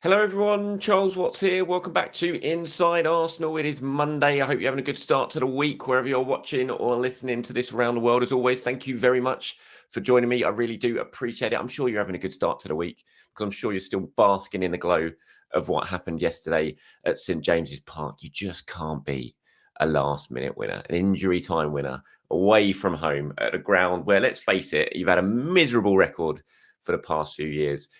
Hello everyone, Charles Watts here. Welcome back to Inside Arsenal. It is Monday. I hope you're having a good start to the week, wherever you're watching or listening to this around the world. As always, thank you very much for joining me. I really do appreciate it. I'm sure you're having a good start to the week because I'm sure you're still basking in the glow of what happened yesterday at St James's Park. You just can't beat a last-minute winner, an injury time winner, away from home at a ground where, let's face it, you've had a miserable record for the past few years.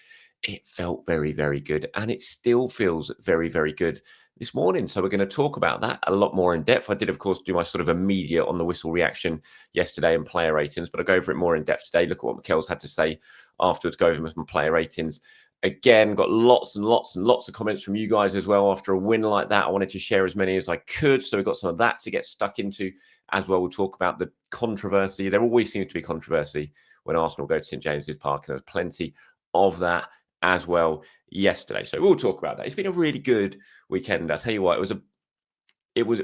It felt very, very good. And it still feels very, very good this morning. So we're going to talk about that a lot more in depth. I did, of course, do my sort of immediate on the whistle reaction yesterday and player ratings, but I'll go over it more in depth today. Look at what Mikel's had to say afterwards, go over some player ratings. Again, got lots and lots and lots of comments from you guys as well. After a win like that, I wanted to share as many as I could. So we've got some of that to get stuck into as well. We'll talk about the controversy. There always seems to be controversy when Arsenal go to St James's Park, and there's plenty of that as well yesterday. So we'll talk about that. It's been a really good weekend. I'll tell you what, it was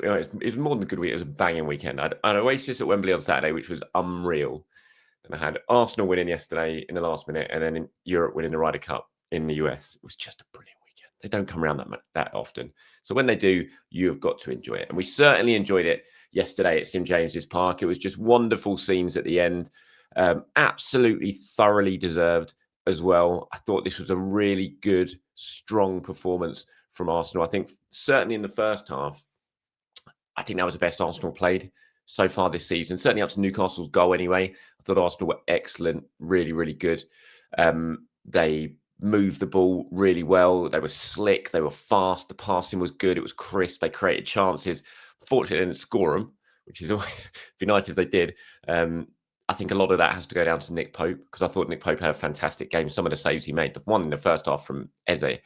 more than a good week. It was a banging weekend. I had an Oasis at Wembley on Saturday, which was unreal. Then I had Arsenal winning yesterday in the last minute, and then in Europe winning the Ryder Cup in the US. It was just a brilliant weekend. They don't come around that often. So when they do, you have got to enjoy it. And we certainly enjoyed it yesterday at St James's Park. It was just wonderful scenes at the end. Absolutely thoroughly deserved as well. I thought this was a really good, strong performance from Arsenal. I think certainly in the first half, I think that was the best Arsenal played so far this season. Certainly up to Newcastle's goal anyway. I thought Arsenal were excellent, really, really good. They moved the ball really well. They were slick. They were fast. The passing was good. It was crisp. They created chances. Fortunately, they didn't score them, which is always be nice if they did. I think a lot of that has to go down to Nick Pope, because I thought Nick Pope had a fantastic game. Some of the saves he made, the one in the first half from Eze,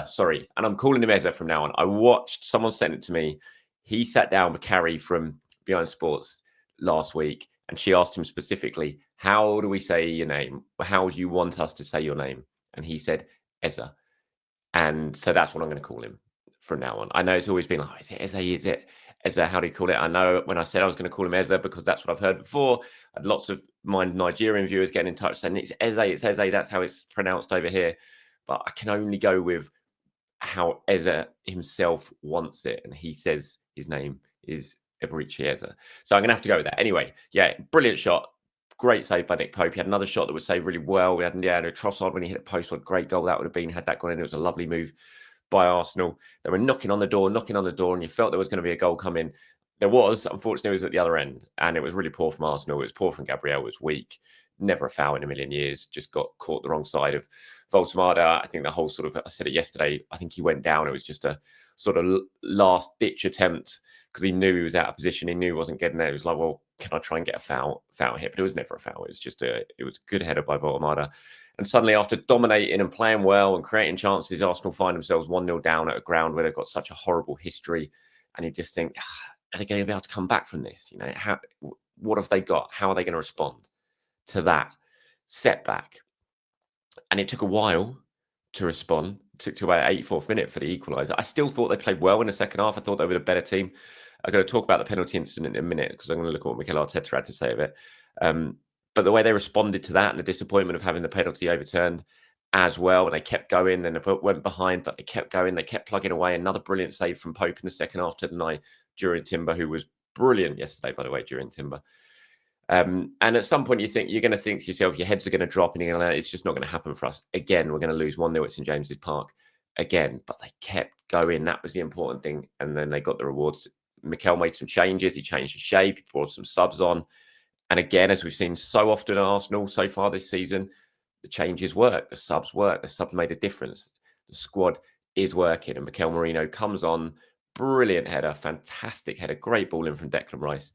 sorry. And I'm calling him Eze from now on. I watched, someone sent it to me. He sat down with Carrie from Behind Sports last week, and she asked him specifically, how do we say your name? How do you want us to say your name? And he said, Eze. And so that's what I'm going to call him from now on. I know it's always been like, is it Eze? Is it Eze? How do you call it? I know when I said I was going to call him Eze, because that's what I've heard before. I had lots of my Nigerian viewers getting in touch saying it's Eze, that's how it's pronounced over here. But I can only go with how Eze himself wants it. And he says his name is Eberici Eze. So I'm going to have to go with that. Anyway, yeah, brilliant shot. Great save by Nick Pope. He had another shot that was saved really well. We had a Trossard when he hit a post. What a great goal that would have been had that gone in. It was a lovely move by Arsenal. They were knocking on the door, and you felt there was going to be a goal coming. There was, unfortunately, it was at the other end, and it was really poor from Arsenal. It was poor from Gabriel. It was weak. Never a foul in a million years. Just got caught the wrong side of Voltemada. I think the whole sort of, I said it yesterday, I think he went down. It was just a sort of last-ditch attempt because he knew he was out of position. He knew he wasn't getting there. He was like, well, can I try and get a foul hit? But it was never a foul. It was just it was a good header by Voltemada. And suddenly, after dominating and playing well and creating chances, Arsenal find themselves 1-0 down at a ground where they've got such a horrible history. And you just think, are they going to be able to come back from this? You know, what have they got? How are they going to respond to that setback? And it took a while to respond. It took to about 84th minute for the equaliser. I still thought they played well in the second half. I thought they were a better team. I'm going to talk about the penalty incident in a minute because I'm going to look at what Mikel Arteta had to say of it. But the way they responded to that and the disappointment of having the penalty overturned as well, and they kept going, then they went behind, but they kept going, they kept plugging away. Another brilliant save from Pope in the second half to deny Jurien Timber, who was brilliant yesterday, by the way, Jurien Timber. And at some point, you're going to think to yourself, your heads are going to drop, and you're going to, it's just not going to happen for us. Again, we're going to lose 1-0 at St James's Park again, but they kept going. That was the important thing. And then they got the rewards. Mikel made some changes. He changed his shape. He brought some subs on. And again, as we've seen so often at Arsenal so far this season, the changes work. The subs work. The subs made a difference. The squad is working. And Mikel Merino comes on. Brilliant header. Fantastic header. Great ball in from Declan Rice.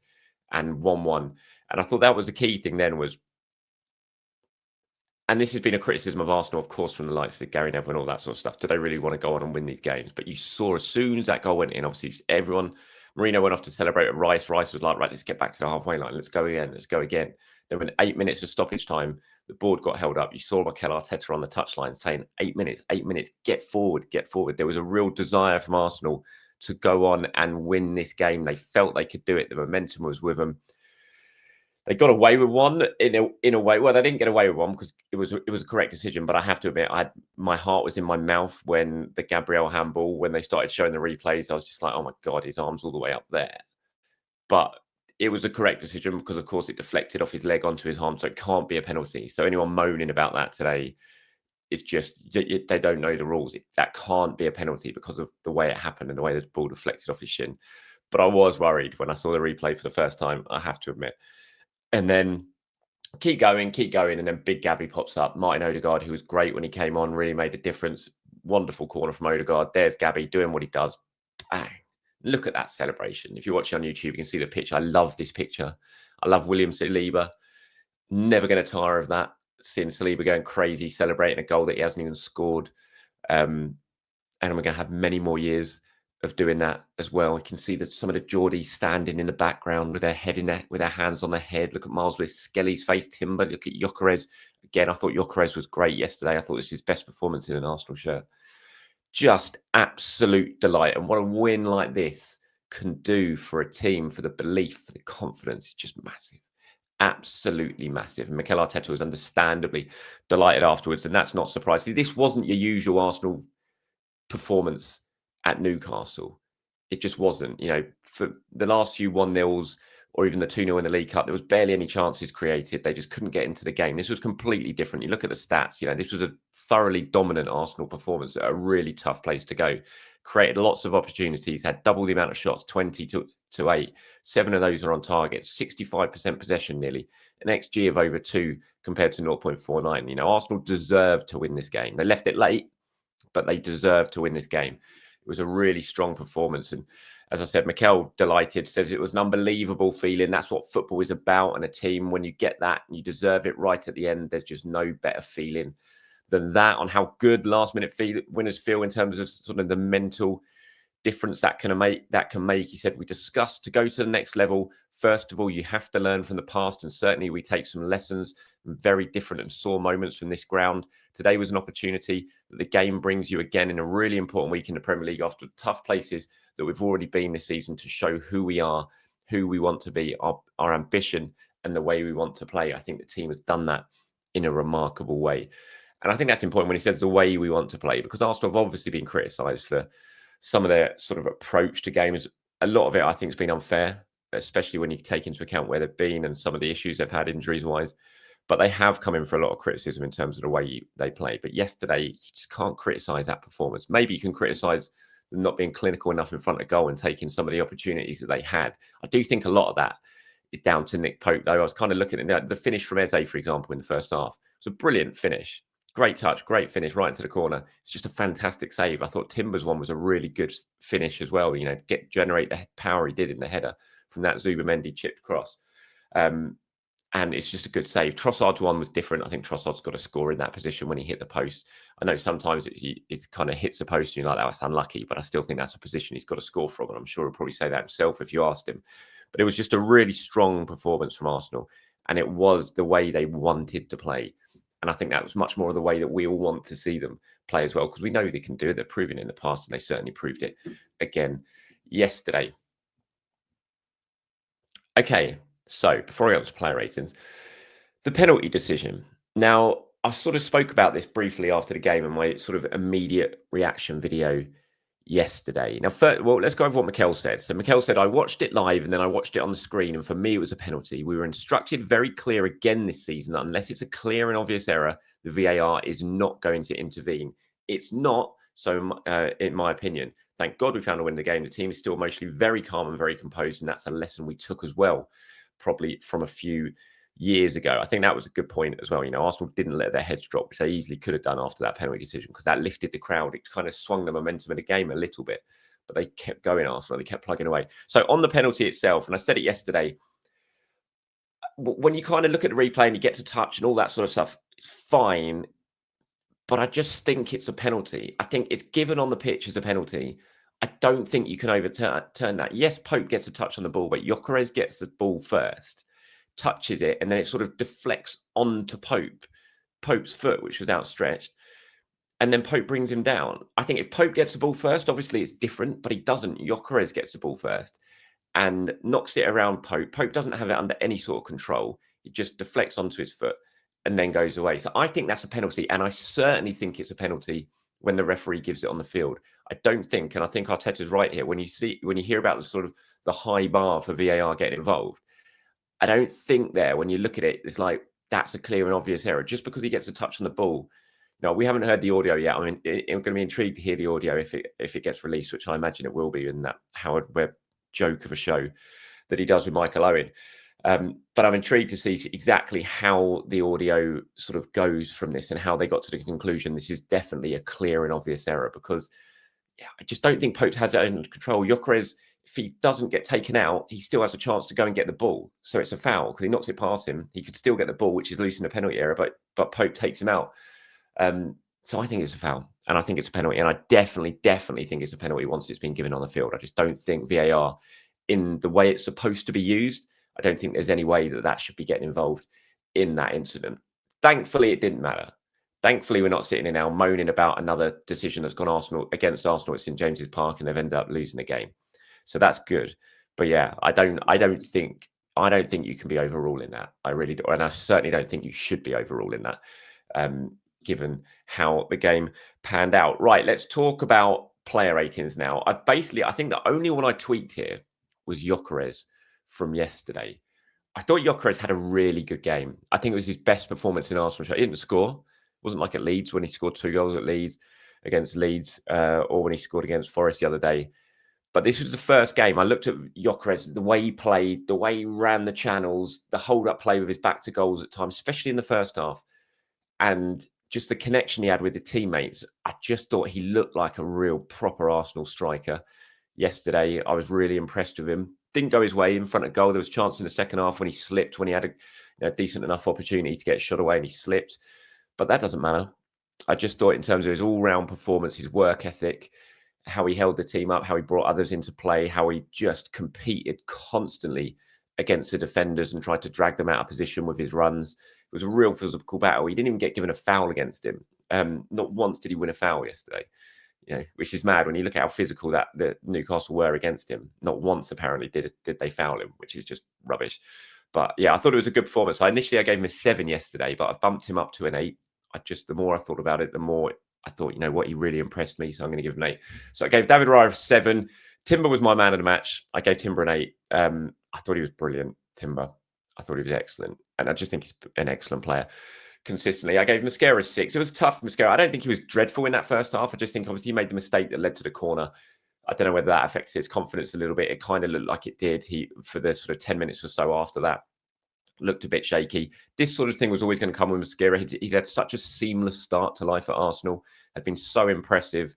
And 1-1. And I thought that was the key thing then was, and this has been a criticism of Arsenal, of course, from the likes of Gary Neville and all that sort of stuff. Do they really want to go on and win these games? But you saw as soon as that goal went in, obviously everyone, Marino went off to celebrate with Rice. Rice was like, right, let's get back to the halfway line. Let's go again. Let's go again. Then when 8 minutes of stoppage time, the board got held up. You saw Mikel Arteta on the touchline saying, 8 minutes, get forward, get forward. There was a real desire from Arsenal to go on and win this game. They felt they could do it. The momentum was with them. They got away with one in a way. Well, they didn't get away with one because it was a correct decision. But I have to admit, my heart was in my mouth when the Gabriel handball, when they started showing the replays. I was just like, oh my God, his arm's all the way up there. But it was a correct decision because, of course, it deflected off his leg onto his arm. So it can't be a penalty. So anyone moaning about that today, it's just they don't know the rules. That can't be a penalty because of the way it happened and the way the ball deflected off his shin. But I was worried when I saw the replay for the first time, I have to admit. And then keep going. And then big Gabby pops up. Martin Odegaard, who was great when he came on, really made a difference. Wonderful corner from Odegaard. There's Gabby doing what he does. Bang. Look at that celebration. If you're watching on YouTube, you can see the picture. I love this picture. I love William Saliba. Never going to tire of that. Seeing Saliba going crazy, celebrating a goal that he hasn't even scored. And we're going to have many more years of doing that as well. You can see that some of the Geordies standing in the background with their head with their hands on their head. Look at Miles Lewis, Skelly's face, Timber. Look at Gyökeres. Again, I thought Gyökeres was great yesterday. I thought this was his best performance in an Arsenal shirt. Just absolute delight. And what a win like this can do for a team, for the belief, for the confidence, is just massive. Absolutely massive. And Mikel Arteta was understandably delighted afterwards. And that's not surprising. This wasn't your usual Arsenal performance at Newcastle. It just wasn't. For the last few 1-0s or even the 2-0 in the League Cup, there was barely any chances created. They just couldn't get into the game. This was completely different. You look at the stats, this was a thoroughly dominant Arsenal performance at a really tough place to go. Created lots of opportunities, had double the amount of shots, 20 to 8. 7 of those are on target, 65% possession nearly, an XG of over 2 compared to 0.49. Arsenal deserved to win this game. They left it late, but they deserved to win this game. It was a really strong performance. And as I said, Mikel delighted, says it was an unbelievable feeling. That's what football is about. And a team, when you get that and you deserve it right at the end, there's just no better feeling than that on how good last-minute winners feel in terms of sort of the mental difference that can make. He said, we discussed to go to the next level. First of all, you have to learn from the past. And certainly we take some lessons from very different and sore moments from this ground. Today was an opportunity that the game brings you again in a really important week in the Premier League after tough places that we've already been this season, to show who we are, who we want to be, our ambition and the way we want to play. I think the team has done that in a remarkable way. And I think that's important when he says the way we want to play, because Arsenal have obviously been criticised for some of their sort of approach to games. A lot of it, I think, has been unfair, especially when you take into account where they've been and some of the issues they've had injuries-wise. But they have come in for a lot of criticism in terms of the way they play. But yesterday, you just can't criticise that performance. Maybe you can criticise them not being clinical enough in front of goal and taking some of the opportunities that they had. I do think a lot of that is down to Nick Pope, though. I was kind of looking at the finish from Eze, for example, in the first half. It was a brilliant finish. Great touch, great finish right into the corner. It's just a fantastic save. I thought Timber's one was a really good finish as well. Generate the power he did in the header from that Zubimendi chipped cross. And it's just a good save. Trossard's one was different. I think Trossard's got a score in that position when he hit the post. I know sometimes it kind of hits the post and you're like, oh, that's unlucky. But I still think that's a position he's got to score from. And I'm sure he'll probably say that himself if you asked him. But it was just a really strong performance from Arsenal. And it was the way they wanted to play. And I think that was much more the way that we all want to see them play as well, because we know they can do it. They've proven it in the past, and they certainly proved it again yesterday. Okay, so before I go on to player ratings, the penalty decision. Now, I sort of spoke about this briefly after the game in my sort of immediate reaction video yesterday. Now, first, let's go over what Mikel said. So Mikel said, I watched it live and then I watched it on the screen, and for me, it was a penalty. We were instructed very clear again this season that unless it's a clear and obvious error, the VAR is not going to intervene. It's not, so in my opinion. Thank God we found a win in the game. The team is still emotionally very calm and very composed, and that's a lesson we took as well, probably from a few years ago. I think that was a good point as well. Arsenal didn't let their heads drop, which they easily could have done after that penalty decision, because that lifted the crowd. It kind of swung the momentum of the game a little bit, but they kept going, Arsenal. They kept plugging away. So on the penalty itself, and I said it yesterday, when you kind of look at the replay and you get to touch and all that sort of stuff, it's fine. But I just think it's a penalty. I think it's given on the pitch as a penalty. I don't think you can overturn that. Yes, Pope gets a touch on the ball, but Gyökeres gets the ball first, touches it, and then it sort of deflects onto Pope's foot, which was outstretched. and then Pope brings him down. I think if Pope gets the ball first, obviously it's different, but he doesn't. Gyökeres gets the ball first and knocks it around Pope. Pope doesn't have it under any sort of control. It just deflects onto his foot and then goes away. So I think that's a penalty, and I certainly think it's a penalty when the referee gives it on the field. I don't think, and I think Arteta's right here, when you hear about the sort of the high bar for VAR getting involved, I don't think when you look at it, it's like that's a clear and obvious error. Just because he gets a touch on the ball. No, we haven't heard the audio yet. I mean, I'm going to be intrigued to hear the audio if it gets released, which I imagine it will be in that Howard Webb joke of a show that he does with Michael Owen. But I'm intrigued to see exactly how the audio sort of goes from this and how they got to the conclusion this is definitely a clear and obvious error, because I just don't think Pope has it under control. Gyökeres, if he doesn't get taken out, he still has a chance to go and get the ball. So it's a foul because he knocks it past him. He could still get the ball, which is loose in a penalty area, but Pope takes him out. So I think it's a foul, and I think it's a penalty, and I definitely think it's a penalty once it's been given on the field. I just don't think VAR, in the way it's supposed to be used, I don't think there's any way that should be getting involved in that incident. Thankfully, it didn't matter. Thankfully, we're not sitting here now moaning about another decision that's gone against Arsenal at St James's Park, and they've ended up losing the game. So that's good. But yeah, I don't think you can be overruling that. I really do, and I certainly don't think you should be overruling that. Given how the game panned out. Right, let's talk about player ratings now. I think the only one I tweaked here was Gyökeres from yesterday. I thought Gyökeres had a really good game. I think it was his best performance in Arsenal. He didn't score. It wasn't like at Leeds when he scored 2 goals at Leeds against Leeds, or when he scored against Forest the other day. But this was the first game. I looked at Gyökeres, the way he played, the way he ran the channels, the hold-up play with his back to goals at times, especially in the first half. And just the connection he had with the teammates, I just thought he looked like a real proper Arsenal striker. Yesterday, I was really impressed with him. Didn't go his way in front of goal. There was a chance in the second half when he slipped, when he had a decent enough opportunity to get a shot away and he slipped. But that doesn't matter. I just thought in terms of his all-round performance, his work ethic, how he held the team up, how he brought others into play, how he just competed constantly against the defenders and tried to drag them out of position with his runs. It was a real physical battle. He didn't even get given a foul against him. Not once did he win a foul yesterday, which is mad when you look at how physical that the Newcastle were against him. Not once apparently did they foul him, which is just rubbish. But yeah, I thought it was a good performance. I gave him a 7 yesterday, but I've bumped him up to an 8. The more I thought about it, the more I thought, he really impressed me. So I'm going to give him an 8. So I gave David Raya a 7. Timber was my man of the match. I gave Timber an 8. I thought he was brilliant, Timber. I thought he was excellent. And I just think he's an excellent player consistently. I gave Mosquera a 6. It was tough, Mosquera. I don't think he was dreadful in that first half. I just think obviously he made the mistake that led to the corner. I don't know whether that affects his confidence a little bit. It kind of looked like it did. For the sort of 10 minutes or so after that, looked a bit shaky. This sort of thing was always going to come with Mosquera. He's had such a seamless start to life at Arsenal, had been so impressive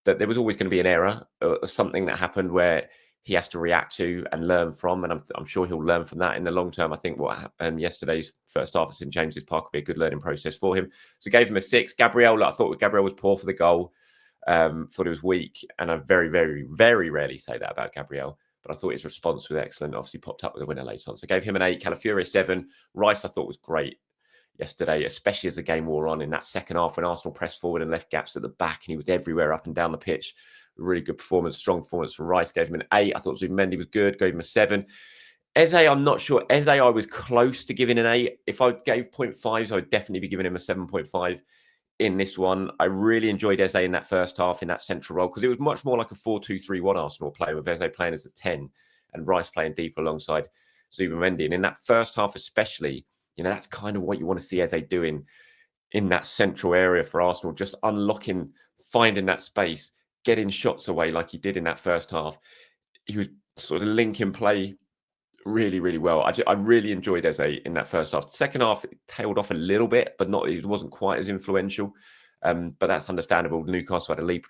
that there was always going to be an error or something that happened where he has to react to and learn from. And I'm sure he'll learn from that in the long term. I think what happened yesterday's first half at St James's Park will be a good learning process for him. So gave him a 6. Gabriel, I thought Gabriel was poor for the goal. Thought he was weak. And I very, very, very rarely say that about Gabriel. But I thought his response was excellent. Obviously popped up with a winner later on. So I gave him an 8. Calafiori 7. Rice I thought was great yesterday, especially as the game wore on in that second half when Arsenal pressed forward and left gaps at the back and he was everywhere up and down the pitch. Really good performance, strong performance from Rice. Gave him an 8. I thought Zubimendi was good. Gave him a 7. Eze, I'm not sure. Eze, I was close to giving an 8. If I gave 0.5s, I would definitely be giving him a 7.5 in this one. I really enjoyed Eze in that first half in that central role because it was much more like a 4-2-3-1 Arsenal play with Eze playing as a 10 and Rice playing deeper alongside Zubimendi. And in that first half especially, that's kind of what you want to see Eze doing in that central area for Arsenal, just unlocking, finding that space, getting shots away like he did in that first half. He was sort of linking play really, really well. I really enjoyed Eze in that first half. The second half, it tailed off a little bit, but it wasn't quite as influential. But that's understandable. Newcastle had a lead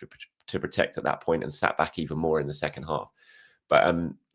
to protect at that point and sat back even more in the second half. But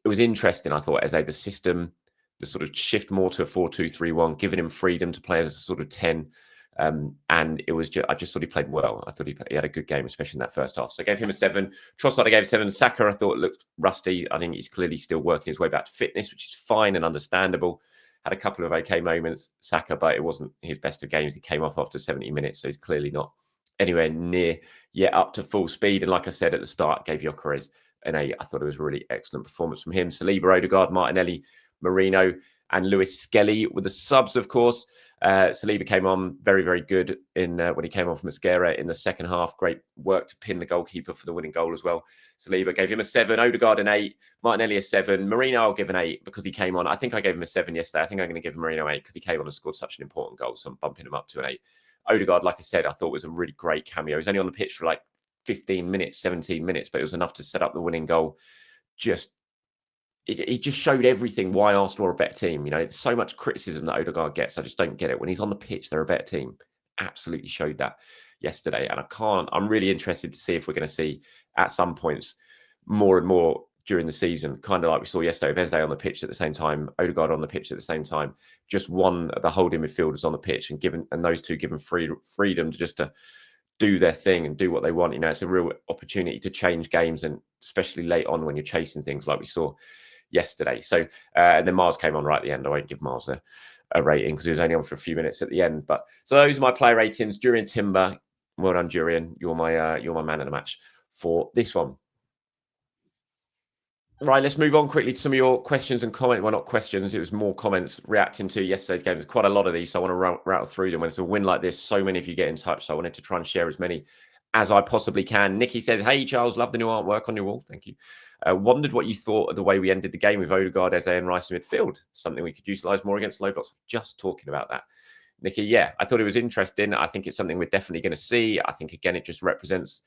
it was interesting, I thought, Eze, the system, the sort of shift more to a 4-2-3-1, giving him freedom to play as a sort of 10. And it was I just thought he played well. I thought he had a good game, especially in that first half. So I gave him a 7. Trossard, I gave 7. Saka, I thought looked rusty. I think he's clearly still working his way back to fitness, which is fine and understandable. Had a couple of okay moments, Saka, but it wasn't his best of games. He came off after 70 minutes, so he's clearly not anywhere near yet up to full speed. And like I said at the start, gave Gyökeres an 8. I thought it was a really excellent performance from him. Saliba, Odegaard, Martinelli, Marino, and Lewis Skelly with the subs, of course. Saliba came on very, very good in when he came on from Mascara in the second half. Great work to pin the goalkeeper for the winning goal as well. Saliba gave him a 7, Odegaard an 8, Martinelli a 7. Marino I'll give an 8 because he came on. I think I gave him a 7 yesterday. I think I'm going to give Marino 8 because he came on and scored such an important goal. So I'm bumping him up to an 8. Odegaard, like I said, I thought was a really great cameo. He was only on the pitch for like 15 minutes, 17 minutes, but it was enough to set up the winning goal. It just showed everything why Arsenal are a better team. You know, it's so much criticism that Odegaard gets. I just don't get it. When he's on the pitch, they're a better team. Absolutely showed that yesterday. And I'm really interested to see if we're going to see at some points more and more during the season, kind of like we saw yesterday, Eze on the pitch at the same time, Odegaard on the pitch at the same time, just one of the holding midfielders on the pitch and those two given freedom to just to do their thing and do what they want. You know, it's a real opportunity to change games, and especially late on when you're chasing things like we saw yesterday. So and then Mars came on right at the end. I won't give Mars a rating because he was only on for a few minutes at the end. But so those are my player ratings. Jurriën Timber, well done, Jurriën. You're my man of the match for this one. Right, let's move on quickly to some of your questions and comments. Well, not questions, it was more comments reacting to yesterday's game. There's quite a lot of these, so I want to rattle through them. When it's a win like this, so many of you get in touch, so I wanted to try and share as many as I possibly can. Nikki says, hey, Charles, love the new artwork on your wall. Thank you. Wondered what you thought of the way we ended the game with Odegaard, Eze and Rice in midfield. Something we could utilise more against low blocks. Just talking about that. Nikki, yeah, I thought it was interesting. I think it's something we're definitely going to see. I think, again, it just represents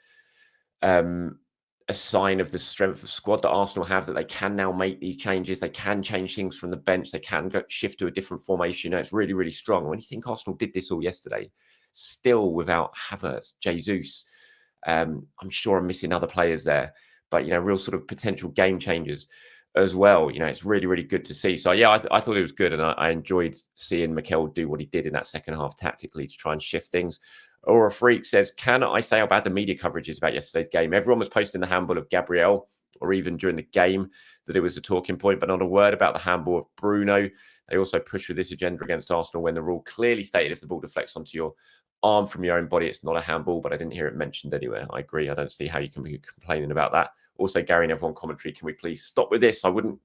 a sign of the strength of squad that Arsenal have, that they can now make these changes. They can change things from the bench. They can shift to a different formation. You know, it's really, really strong. When you think Arsenal did this all yesterday, still without Havertz, Jesus, I'm sure I'm missing other players there, but, you know, real sort of potential game changers as well. You know, it's really, really good to see. So, yeah, I thought it was good. And I enjoyed seeing Mikel do what he did in that second half tactically to try and shift things. Or a Freak says, can I say how bad the media coverage is about yesterday's game? Everyone was posting the handball of Gabriel, or even during the game that it was a talking point, but not a word about the handball of Bruno. They also push with this agenda against Arsenal when the rule clearly stated if the ball deflects onto your arm from your own body, it's not a handball, but I didn't hear it mentioned anywhere. I agree. I don't see how you can be complaining about that. Also, Gary and everyone commentary, can we please stop with this? I wouldn't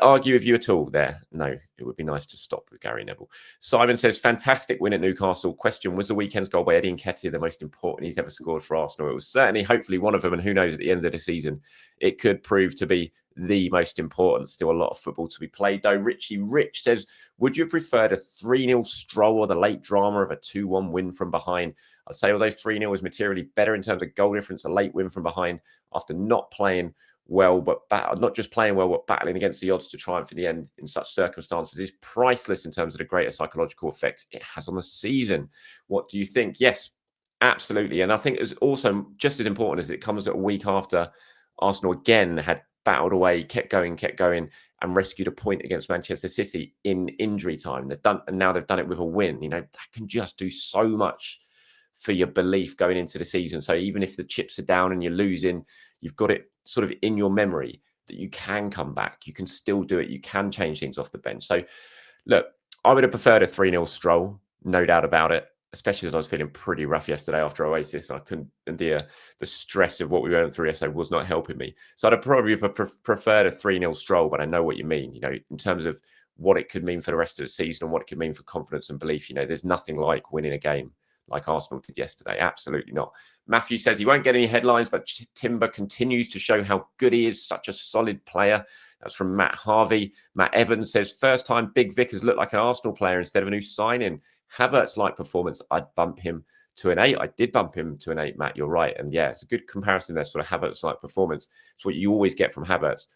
argue with you at all there. No, it would be nice to stop with Gary Neville. Simon says, fantastic win at Newcastle. Question, was the weekend's goal by Eddie Nketiah the most important he's ever scored for Arsenal? It was certainly, hopefully, one of them. And who knows, at the end of the season, it could prove to be the most important. Still a lot of football to be played, though. Richie Rich says, would you have preferred a 3-0 stroll or the late drama of a 2-1 win from behind? I'd say although 3-0 is materially better in terms of goal difference, a late win from behind after not playing well, but not just playing well, but battling against the odds to triumph in the end in such circumstances is priceless in terms of the greater psychological effects it has on the season. What do you think? Yes, absolutely. And I think it's also just as important as it comes a week after Arsenal again had battled away, kept going, and rescued a point against Manchester City in injury time. And now they've done it with a win. You know, that can just do so much for your belief going into the season. So even if the chips are down and you're losing, you've got it sort of in your memory that you can come back. You can still do it. You can change things off the bench. So look, I would have preferred a 3-0 stroll, no doubt about it, especially as I was feeling pretty rough yesterday after Oasis. I couldn't, and the stress of what we went through yesterday was not helping me. So I'd have probably preferred a 3-0 stroll, but I know what you mean, you know, in terms of what it could mean for the rest of the season and what it could mean for confidence and belief. You know, there's nothing like winning a game like Arsenal did yesterday. Absolutely not. Matthew says he won't get any headlines, but Timber continues to show how good he is. Such a solid player. That's from Matt Harvey. Matt Evans says, first time Big Vic has looked like an Arsenal player instead of a new signing. Havertz-like performance. I'd bump him to an 8. I did bump him to an 8, Matt. You're right. And yeah, it's a good comparison there, sort of Havertz-like performance. It's what you always get from Havertz.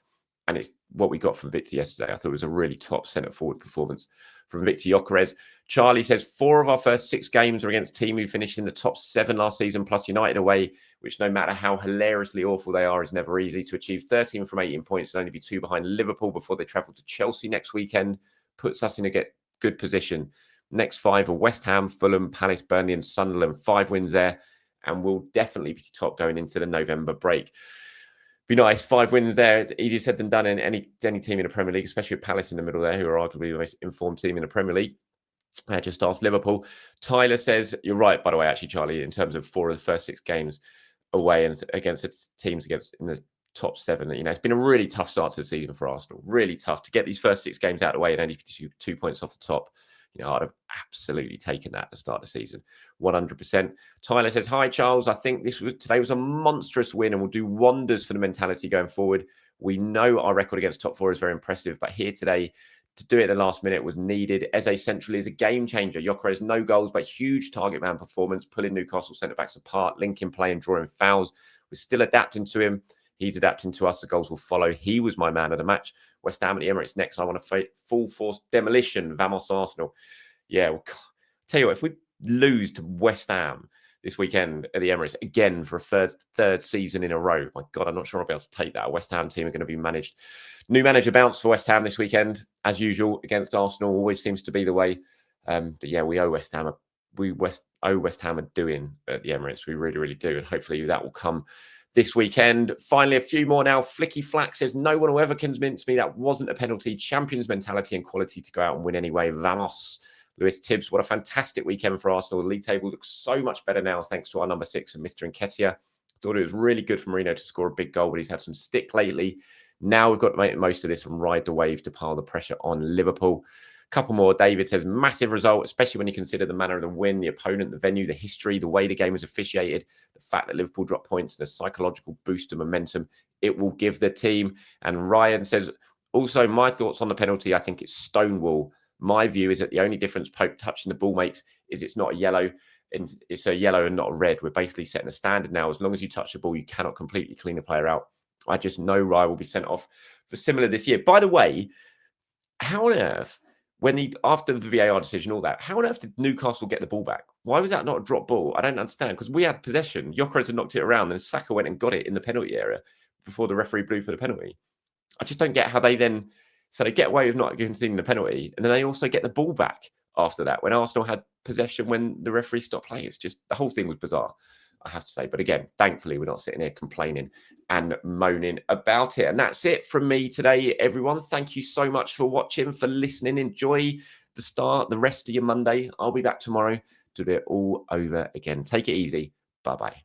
And it's what we got from Victor yesterday. I thought it was a really top centre-forward performance from Victor Gyökeres. Charlie says, 4 of our first 6 games are against team who finished in the top 7 last season, plus United away, which no matter how hilariously awful they are, is never easy. To achieve 13 from 18 points and only be 2 behind Liverpool before they travel to Chelsea next weekend puts us in a good position. Next 5 are West Ham, Fulham, Palace, Burnley and Sunderland. 5 wins there, and we'll definitely be top going into the November break. Be nice. 5 wins there. It's easier said than done in any team in the Premier League, especially with Palace in the middle there, who are arguably the most informed team in the Premier League. Just asked Liverpool. Tyler says, you're right, by the way, actually, Charlie, in terms of 4 of the first 6 games away and against its teams against in the top 7. It's been a really tough start to the season for Arsenal. Really tough to get these first 6 games out of the way and only 2 points off the top. I'd have absolutely taken that at the start of the season, 100%. Tyler says, hi, Charles. I think today was a monstrous win and will do wonders for the mentality going forward. We know our record against top 4 is very impressive, but here today, to do it at the last minute was needed. Eze centrally is a game changer. Gyökeres, no goals, but huge target man performance, pulling Newcastle centre-backs apart, linking play and drawing fouls. We're still adapting to him. He's adapting to us. The goals will follow. He was my man of the match. West Ham at the Emirates next. I want to full force demolition. Vamos Arsenal. Yeah, well, tell you what, if we lose to West Ham this weekend at the Emirates again for a third season in a row, my God, I'm not sure I'll be able to take that. A West Ham team are going to be managed. New manager bounce for West Ham this weekend, as usual, against Arsenal. Always seems to be the way. But yeah, we owe West Ham a doing at the Emirates. We really, really do. And hopefully that will come this weekend. Finally, a few more now. Flicky Flack says, no one will ever convince me that wasn't a penalty. Champions mentality and quality to go out and win anyway. Vamos. Lewis Tibbs, what a fantastic weekend for Arsenal. The league table looks so much better now thanks to our number 6 and Mr. Nketiah. Thought it was really good for Mourinho to score a big goal, but he's had some stick lately. Now we've got to make the most of this and ride the wave to pile the pressure on Liverpool. Couple more. David says, massive result, especially when you consider the manner of the win, the opponent, the venue, the history, the way the game was officiated, the fact that Liverpool dropped points, and the psychological boost of momentum it will give the team. And Ryan says, also, my thoughts on the penalty, I think it's stonewall. My view is that the only difference Pope touching the ball makes is it's not a yellow, and it's a yellow and not a red. We're basically setting a standard now. As long as you touch the ball, you cannot completely clean a player out. I just know Raya will be sent off for similar this year. By the way, how on earth, after the VAR decision, all that, how on earth did Newcastle get the ball back? Why was that not a drop ball? I don't understand, because we had possession. Gyökeres had knocked it around, and Saka went and got it in the penalty area before the referee blew for the penalty. I just don't get how they then... So they get away with not conceding the penalty, and then they also get the ball back after that when Arsenal had possession when the referee stopped playing. It's just, the whole thing was bizarre, I have to say. But again, thankfully, we're not sitting here complaining and moaning about it. And that's it from me today, everyone. Thank you so much for watching, for listening. Enjoy the rest of your Monday. I'll be back tomorrow to do it all over again. Take it easy. Bye-bye.